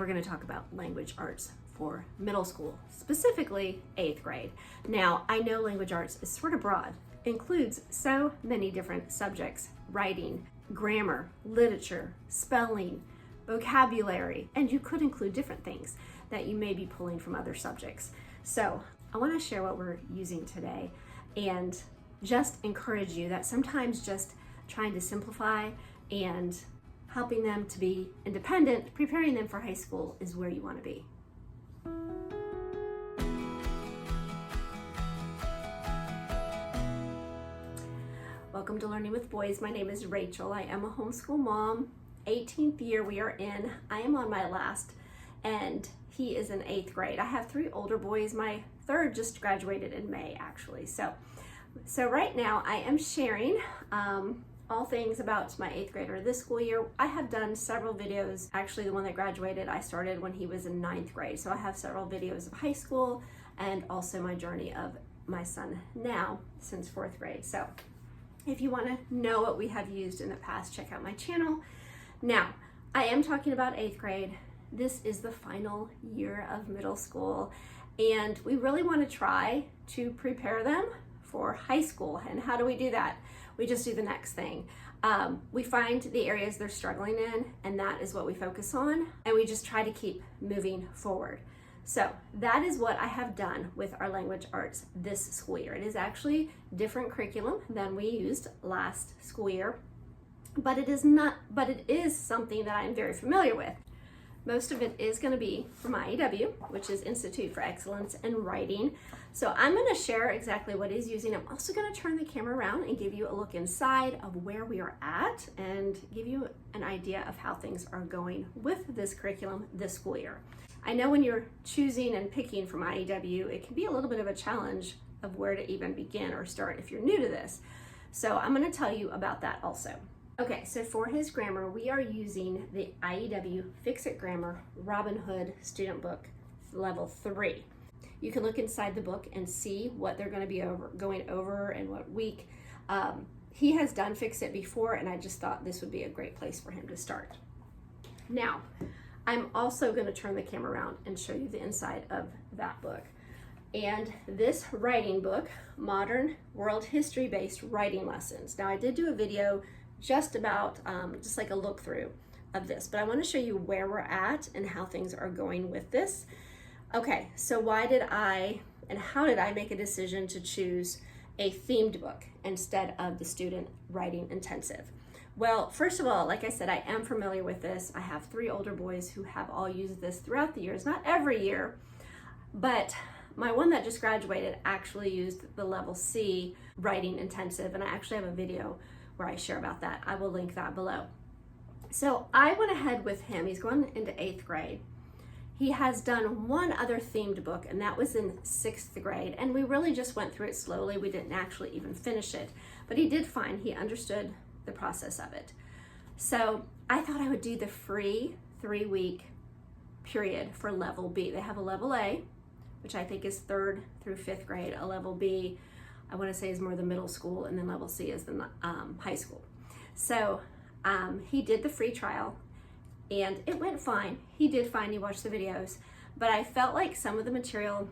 we're going to talk about language arts for middle school, specifically 8th grade. Now, I know language arts is sort of broad, includes so many different subjects: writing, grammar, literature, spelling, vocabulary, and you could include different things that you may be pulling from other subjects. So I want to share what we're using today and just encourage you that sometimes just trying to simplify and helping them to be independent, preparing them for high school is where you want to be. Welcome to Learning with Boys. My name is Rachel. I am a homeschool mom. 18th year we are in. I am on my last, and he is in 8th grade. I have 3 older boys. My third just graduated in May, actually. So right now I am sharing all things about my 8th grader this school year. I have done several videos. Actually, the one that graduated, I started when he was in 9th grade. So I have several videos of high school and also my journey of my son now since 4th grade. So if you want to know what we have used in the past, check out my channel. Now, I am talking about 8th grade. This is the final year of middle school, and we really want to try to prepare them for high school. And how do we do that? We just do the next thing. We find the areas they're struggling in, and that is what we focus on, and we just try to keep moving forward. So that is what I have done with our language arts this school year. It is actually different curriculum than we used last school year, but it is something that I'm very familiar with. Most of it is going to be from IEW, which is Institute for Excellence in Writing. So I'm going to share exactly what he's using. I'm also going to turn the camera around and give you a look inside of where we are at and give you an idea of how things are going with this curriculum this school year. I know when you're choosing and picking from IEW, it can be a little bit of a challenge of where to even begin or start if you're new to this. So I'm going to tell you about that also. Okay, so for his grammar, we are using the IEW Fix-It Grammar Robin Hood Student Book Level 3. You can look inside the book and see what they're going to be going over and what week. He has done Fix-It before, and I just thought this would be a great place for him to start. Now, I'm also going to turn the camera around and show you the inside of that book. And this writing book, Modern World History-Based Writing Lessons. Now, I did do a video just about just like a look through of this, but I want to show you where we're at and how things are going with this. Okay, so why did I and how did I make a decision to choose a themed book instead of the student writing intensive? Well, first of all, like I said, I am familiar with this. I have 3 older boys who have all used this throughout the years, not every year, but my one that just graduated actually used the level C writing intensive, and I actually have a video where I share about that. I will link that below. So I went ahead with him. He's going into 8th grade. He has done one other themed book, and that was in 6th grade, and we really just went through it slowly. We didn't actually even finish it, but he did fine. He understood the process of it. So I thought I would do the free 3-week period for level B. They have a level A, which I think is 3rd through 5th grade. A level B, I want to say, is more the middle school, and then level C is the high school. So he did the free trial, and it went fine. He did fine. He watched the videos, but I felt like some of the material,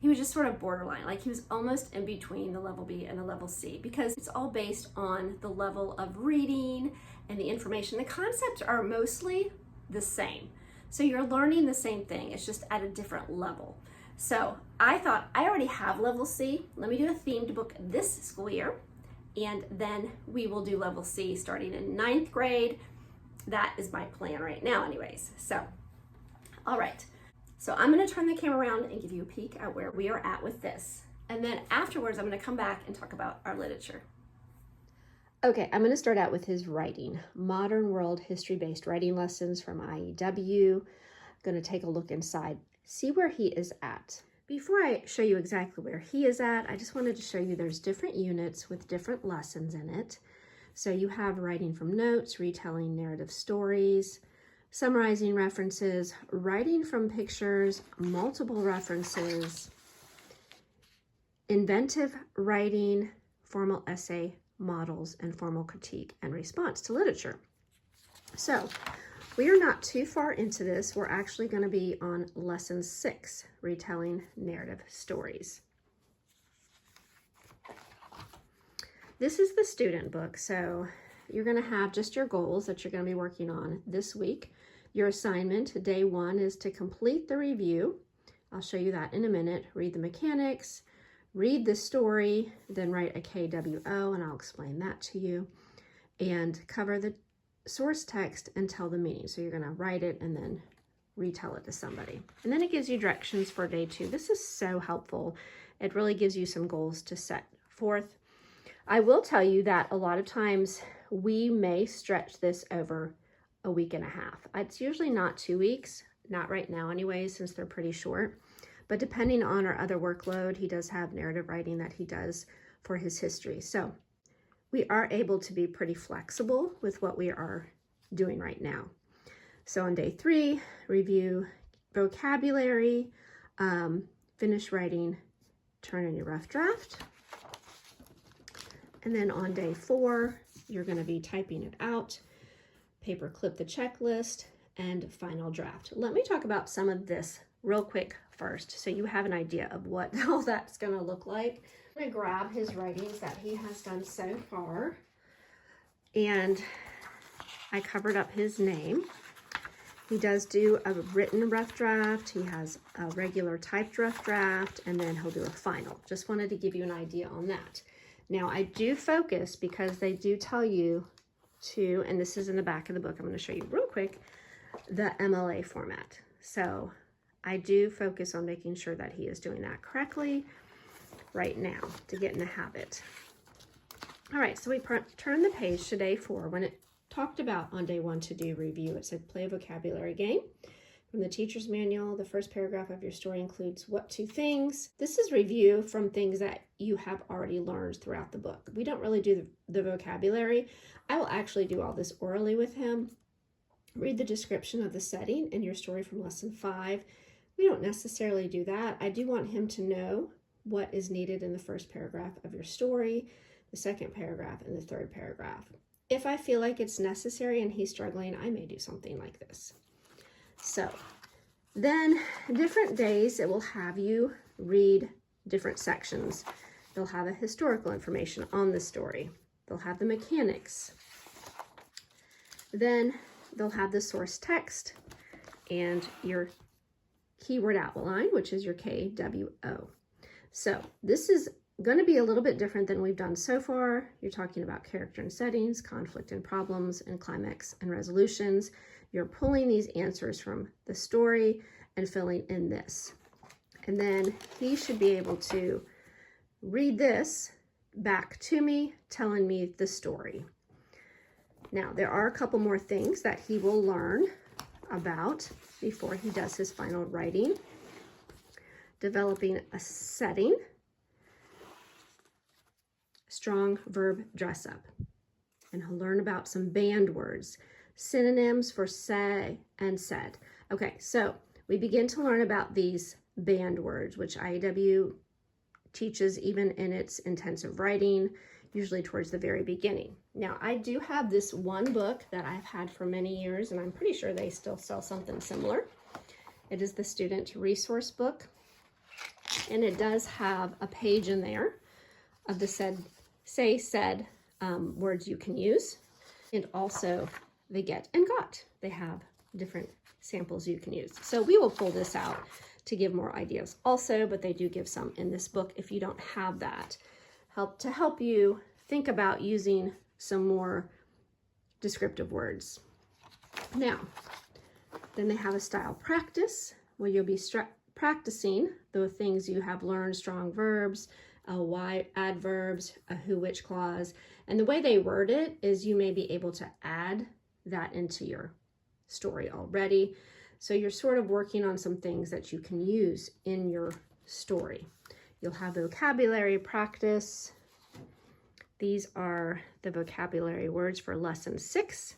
he was just sort of borderline. Like he was almost in between the level B and the level C, because it's all based on the level of reading and the information. The concepts are mostly the same. So you're learning the same thing. It's just at a different level. So I thought, I already have level C. Let me do a themed book this school year, and then we will do level C starting in 9th grade. That is my plan right now anyways. So, all right. So I'm going to turn the camera around and give you a peek at where we are at with this. And then afterwards, I'm going to come back and talk about our literature. Okay, I'm going to start out with his writing. Modern World History-Based Writing Lessons from IEW. Going to take a look inside, see where he is at. Before I show you exactly where he is at, I just wanted to show you there's different units with different lessons in it. So you have writing from notes, retelling narrative stories, summarizing references, writing from pictures, multiple references, inventive writing, formal essay models, and formal critique and response to literature. So We are not too far into this. We're actually going to be on lesson 6, retelling narrative stories. This is the student book, so you're going to have just your goals that you're going to be working on this week. Your assignment, day 1, is to complete the review. I'll show you that in a minute. Read the mechanics, read the story, then write a KWO, and I'll explain that to you, and cover the source text and tell the meaning. So you're going to write it and then retell it to somebody. And then it gives you directions for day 2. This is so helpful. It really gives you some goals to set forth. I will tell you that a lot of times we may stretch this over a week and a half. It's usually not 2 weeks, not right now anyway, since they're pretty short. But depending on our other workload, he does have narrative writing that he does for his history. So we are able to be pretty flexible with what we are doing right now. So on day 3, review vocabulary, finish writing, turn in your rough draft. And then on day 4, you're going to be typing it out, paper clip the checklist, and final draft. Let me talk about some of this real quick first, so you have an idea of what all that's going to look like. I'm going to grab his writings that he has done so far, and I covered up his name. He does do a written rough draft, he has a regular typed rough draft, and then he'll do a final. Just wanted to give you an idea on that. Now, I do focus, because they do tell you to, and this is in the back of the book, I'm going to show you real quick, the MLA format. So I do focus on making sure that he is doing that correctly right now to get in the habit. All right, so we turn the page to day 4. When it talked about on day 1 to do review, it said play a vocabulary game. From the teacher's manual, the first paragraph of your story includes what 2 things. This is review from things that you have already learned throughout the book. We don't really do the vocabulary. I will actually do all this orally with him. Read the description of the setting in your story from lesson 5. We don't necessarily do that. I do want him to know what is needed in the first paragraph of your story, the second paragraph, and the third paragraph. If I feel like it's necessary and he's struggling, I may do something like this. So then different days, it will have you read different sections. They'll have a historical information on the story. They'll have the mechanics. Then they'll have the source text and your keyword outline, which is your KWO. So this is going to be a little bit different than we've done so far. You're talking about character and settings, conflict and problems, and climax and resolutions. You're pulling these answers from the story and filling in this. And then he should be able to read this back to me, telling me the story. Now, there are a couple more things that he will learn about before he does his final writing. Developing a setting, strong verb dress up, and he'll learn about some banned words, synonyms for say and said. Okay, so we begin to learn about these banned words, which IEW teaches even in its intensive writing, usually towards the very beginning. Now, I do have this one book that I've had for many years, and I'm pretty sure they still sell something similar. It is the Student Resource Book, and it does have a page in there of the said words you can use, and also the get and got. They have different samples you can use. So we will pull this out to give more ideas also, but they do give some in this book if you don't have that. Help you think about using some more descriptive words. Now, then they have a style practice where you'll be practicing the things you have learned, strong verbs, why adverbs, a who, which clause. And the way they word it is you may be able to add that into your story already. So you're sort of working on some things that you can use in your story. You'll have vocabulary practice. These are the vocabulary words for lesson 6.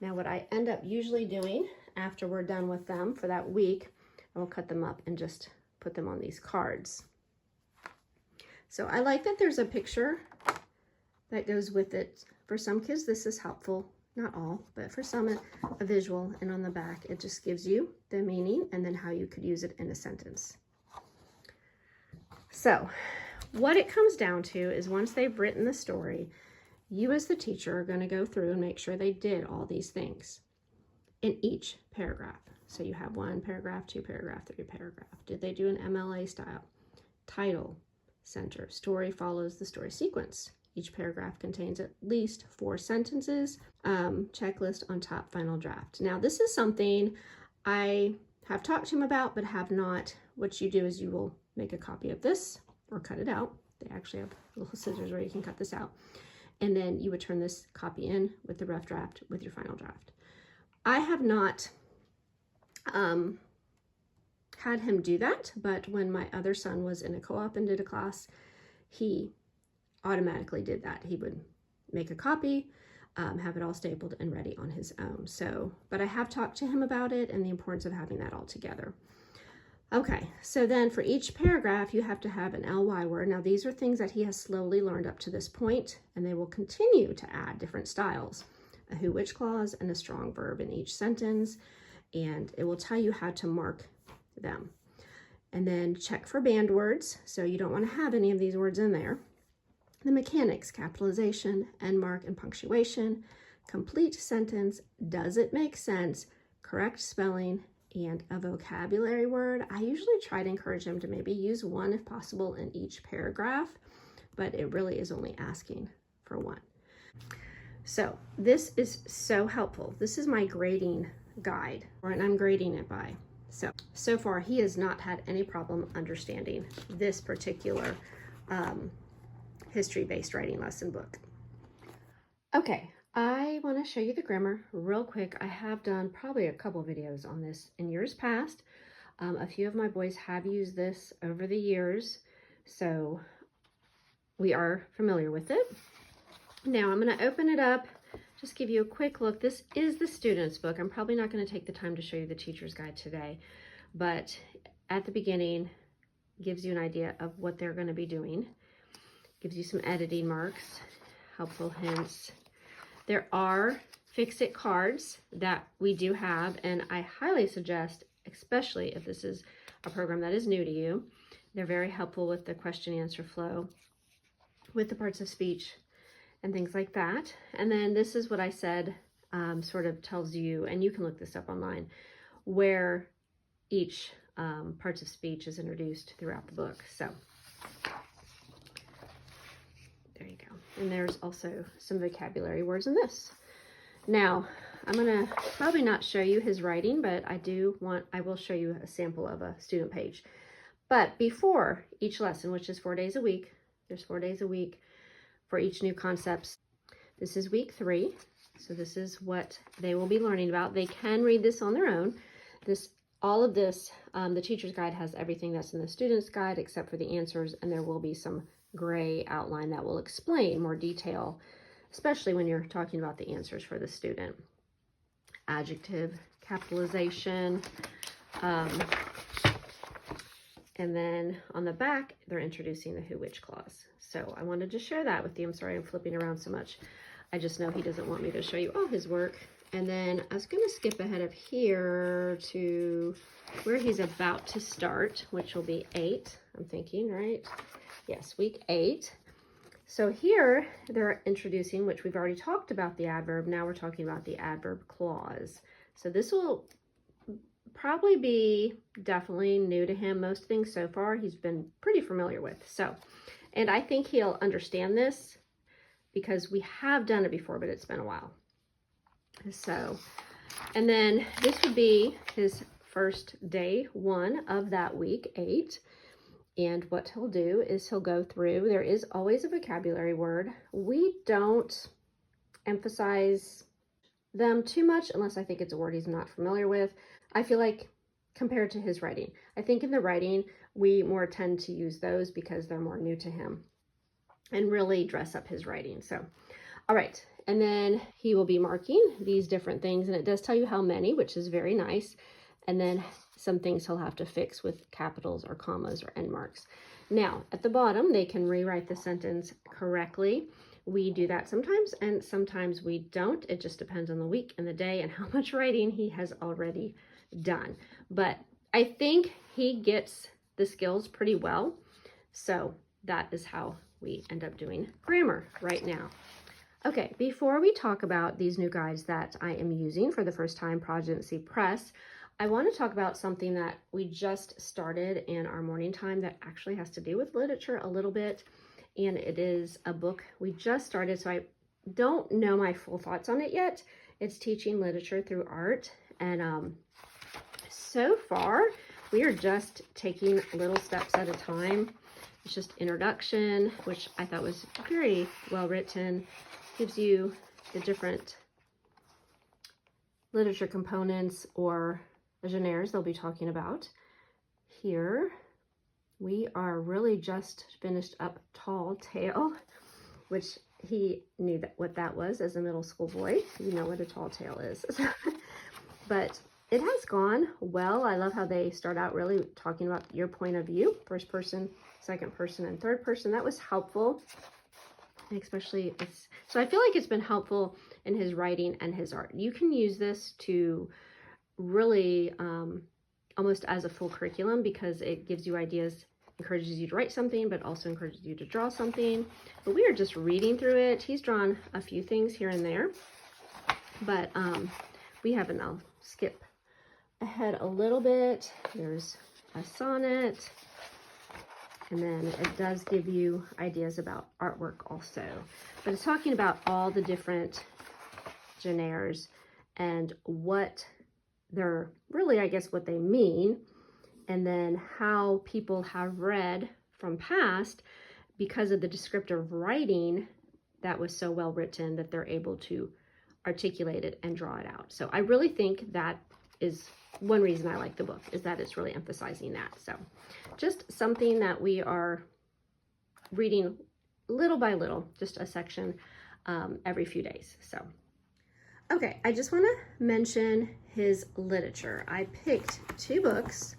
Now what I end up usually doing after we're done with them for that week, I will cut them up and just put them on these cards. So I like that there's a picture that goes with it. For some kids, this is helpful. not all, but for some, a visual, and on the back, it just gives you the meaning and then how you could use it in a sentence. So what it comes down to is once they've written the story, you as the teacher are going to go through and make sure they did all these things in each paragraph. So you have 1 paragraph, 2 paragraph, 3 paragraph. Did they do an MLA style? Title, center, story follows the story sequence. Each paragraph contains at least 4 sentences. Checklist on top, final draft. Now this is something I have talked to him about, but have not. What you do is you will make a copy of this or cut it out. They actually have little scissors where you can cut this out. And then you would turn this copy in with the rough draft with your final draft. I have not had him do that, but when my other son was in a co-op and did a class, he automatically did that. He would make a copy, have it all stapled and ready on his own. So, but I have talked to him about it and the importance of having that all together. Okay, so then for each paragraph, you have to have an ly word. Now, these are things that he has slowly learned up to this point, and they will continue to add different styles, a who, which clause, and a strong verb in each sentence, and it will tell you how to mark them. And then check for banned words, so you don't want to have any of these words in there. The mechanics, capitalization, end mark, and punctuation, complete sentence, does it make sense, correct spelling, and a vocabulary word. I usually try to encourage him to maybe use 1 if possible in each paragraph, but it really is only asking for 1. So this is so helpful. This is my grading guide, and I'm grading it by. So far he has not had any problem understanding this particular history-based writing lesson book. Okay, I want to show you the grammar real quick. I have done probably a couple videos on this in years past. A few of my boys have used this over the years, so we are familiar with it. Now I'm going to open it up, just give you a quick look. This is the student's book. I'm probably not going to take the time to show you the teacher's guide today, but at the beginning, gives you an idea of what they're going to be doing. Gives you some editing marks, helpful hints. There are fix-it cards that we do have, and I highly suggest, especially if this is a program that is new to you, they're very helpful with the question-answer flow, with the parts of speech, and things like that. And then this is what I said, sort of tells you, and you can look this up online, where each parts of speech is introduced throughout the book. So there you go. And there's also some vocabulary words in this. Now, I'm going to probably not show you his writing, but I will show you a sample of a student page. But before each lesson, which is 4 days a week, there's 4 days a week for each new concepts. This is week 3. So this is what they will be learning about. They can read this on their own. All of this, the teacher's guide has everything that's in the student's guide except for the answers, and there will be some gray outline that will explain more detail, especially when you're talking about the answers for the student. Adjective, capitalization, and then on the back, they're introducing the who, which clause. So I wanted to share that with you. I'm sorry I'm flipping around so much. I just know he doesn't want me to show you all his work. And then I was going to skip ahead of here to where he's about to start, which will be 8, I'm thinking, right? Yes, week 8. So here they're introducing, which we've already talked about, the adverb. Now we're talking about the adverb clause. So this will probably be definitely new to him. Most things so far he's been pretty familiar with. So, and I think he'll understand this because we have done it before, but it's been a while. So, and then this would be his first day 1 of that week 8. And what he'll do is he'll go through, there is always a vocabulary word. We don't emphasize them too much unless I think it's a word he's not familiar with. I feel like compared to his writing, I think in the writing, we more tend to use those because they're more new to him and really dress up his writing. So, all right. And then he will be marking these different things, and it does tell you how many, which is very nice. And then some things he'll have to fix with capitals or commas or end marks. Now, at the bottom, they can rewrite the sentence correctly we do that sometimes, and sometimes we don't. It just depends on the week and the day and how much writing he has already done. But I think he gets the skills pretty well. So that is how we end up doing grammar right now. Okay, before we talk about these new guides that I am using for the first time, Progency Press, I want to talk about something that we just started in our morning time that actually has to do with literature a little bit. And it is a book we just started, so I don't know my full thoughts on it yet. It's Teaching Literature Through Art. And so far, we are just taking little steps at a time. It's just introduction, which I thought was very well written. Gives you the different literature components or genres they'll be talking about. Here, we are really just finished up Tall Tale, which he knew what that was as a middle school boy. You know what a tall tale is. But it has gone well. I love how they start out really talking about your point of view, first person, second person, and third person. That was helpful, especially so I feel like it's been helpful in his writing and his art. You can use this to really almost as a full curriculum, because it gives you ideas, encourages you to write something, but also encourages you to draw something. But we are just reading through it. He's drawn a few things here and there, but we haven't. I'll skip ahead a little bit. There's a sonnet, and then it does give you ideas about artwork also. But it's talking about all the different genres and what they're really, I guess, what they mean, and then how people have read from past because of the descriptive writing that was so well written that they're able to articulate it and draw it out. So I really think that is one reason I like the book, is that it's really emphasizing that. So just something that we are reading little by little, just a section every few days. So okay, I just want to mention his literature. I picked 2 books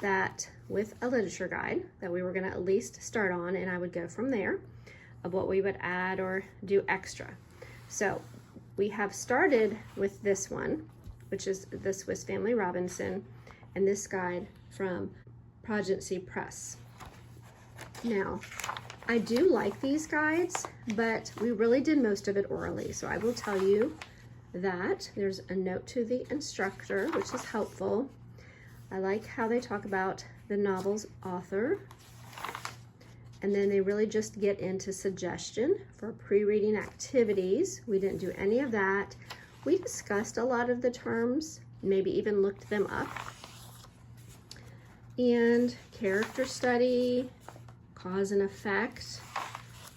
that with a literature guide that we were going to at least start on, and I would go from there of what we would add or do extra. So we have started with this one, which is the Swiss Family Robinson, and this guide from Progency Press. Now, I do like these guides, but we really did most of it orally. So I will tell you that there's a note to the instructor, which is helpful. I like how they talk about the novel's author, and then they really just get into suggestion for pre-reading activities. We didn't do any of that. We discussed a lot of the terms, maybe even looked them up. And character study, cause and effect,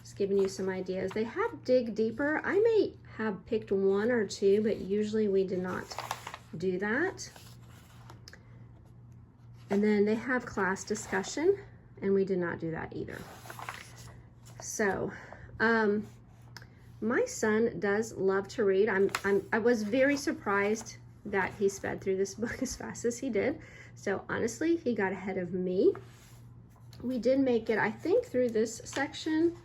just giving you some ideas. They have dig deeper. I may have picked 1 or 2, but usually we did not do that. And then they have class discussion, and we did not do that either. So my son does love to read. I was very surprised that he sped through this book as fast as he did. So honestly, he got ahead of me. We did make it, I think, through this section,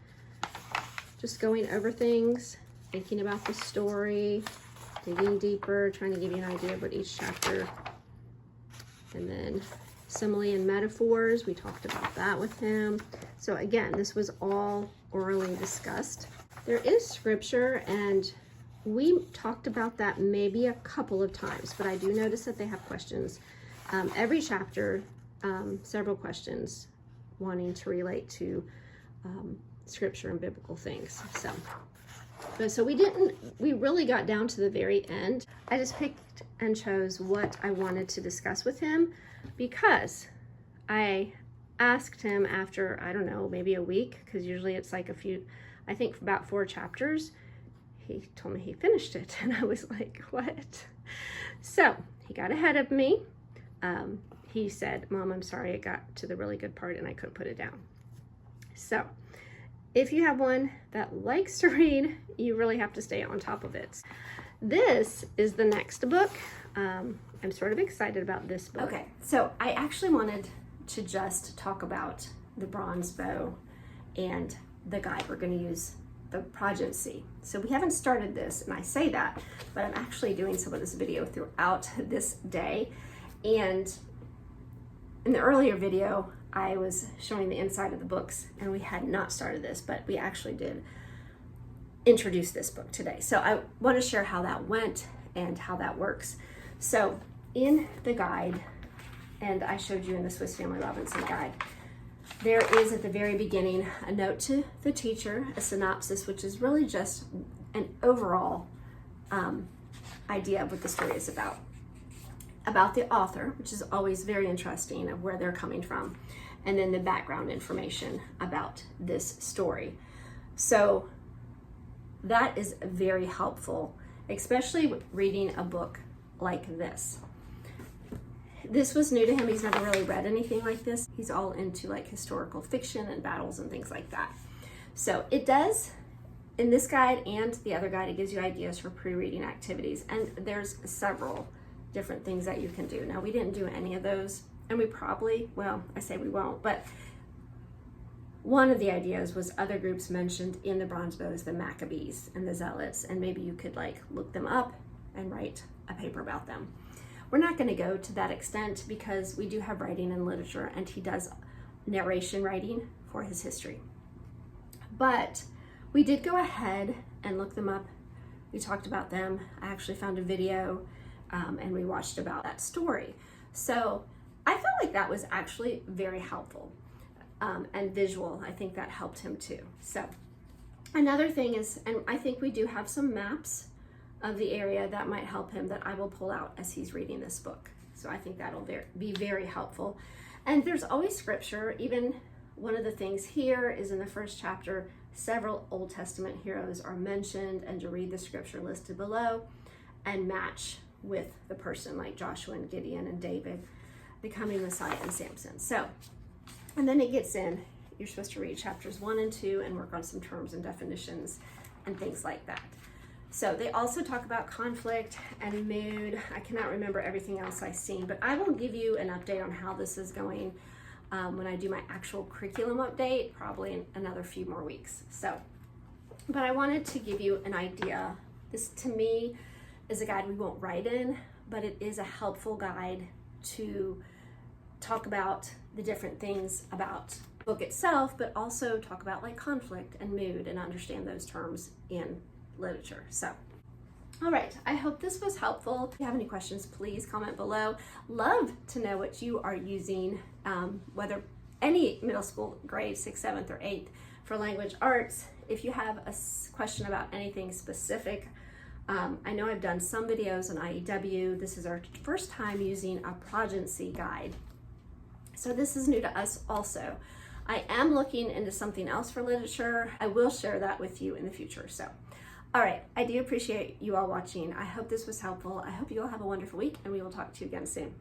just going over things, thinking about the story, digging deeper, trying to give you an idea of what each chapter, and then simile and metaphors, we talked about that with him. So again, this was all orally discussed. There is scripture, and we talked about that maybe a couple of times, but I do notice that they have questions. Every chapter, several questions wanting to relate to scripture and biblical things. So we really got down to the very end. I just picked and chose what I wanted to discuss with him, because I asked him after, I don't know, maybe a week, because usually it's like I think about 4 chapters. He told me he finished it, and I was like, what? So he got ahead of me. He said, Mom, I'm sorry, it got to the really good part and I couldn't put it down. So if you have one that likes to read, you really have to stay on top of it. This is the next book. I'm sort of excited about this book. Okay, so I actually wanted to just talk about the bronze bow and the guide we're going to use the Progency. So we haven't started this, and I say that, but I'm actually doing some of this video throughout this day. And in the earlier video, I was showing the inside of the books, and we had not started this, but we actually did introduce this book today. So I want to share how that went and how that works. So in the guide, and I showed you in the Swiss Family Robinson guide, there is at the very beginning a note to the teacher, a synopsis, which is really just an overall idea of what the story is about the author, which is always very interesting of where they're coming from, and then the background information about this story. So that is very helpful, especially reading a book like this. This was new to him. He's never really read anything like this. He's all into like historical fiction and battles and things like that. So it does, in this guide and the other guide, it gives you ideas for pre-reading activities. And there's several different things that you can do. Now, we didn't do any of those, and we probably, well, I say we won't, but one of the ideas was other groups mentioned in the Bronze Bows, the Maccabees and the Zealots, and maybe you could like look them up and write a paper about them. We're not going to go to that extent because we do have writing and literature, and he does narration writing for his history. But we did go ahead and look them up. We talked about them. I actually found a video and we watched about that story. So I felt like that was actually very helpful and visual. I think that helped him too. So another thing is, and I think we do have some maps of the area that might help him that I will pull out as he's reading this book. So I think that'll be very helpful. And there's always scripture. Even one of the things here is in the first chapter, several Old Testament heroes are mentioned, and to read the scripture listed below and match with the person like Joshua and Gideon and David becoming Messiah and Samson. So, and then it gets in, you're supposed to read chapters 1 and 2 and work on some terms and definitions and things like that. So they also talk about conflict and mood. I cannot remember everything else I've seen, but I will give you an update on how this is going when I do my actual curriculum update, probably in another few more weeks. So, but I wanted to give you an idea. This to me is a guide we won't write in, but it is a helpful guide to talk about the different things about the book itself, but also talk about like conflict and mood and understand those terms in literature. So, all right, I hope this was helpful. If you have any questions, please comment below. Love to know what you are using, whether any middle school grade, 6th, 7th, or 8th for language arts. If you have a question about anything specific, I know I've done some videos on IEW. This is our first time using a Progency guide. So this is new to us also. I am looking into something else for literature. I will share that with you in the future. So, all right, I do appreciate you all watching. I hope this was helpful. I hope you all have a wonderful week, and we will talk to you again soon.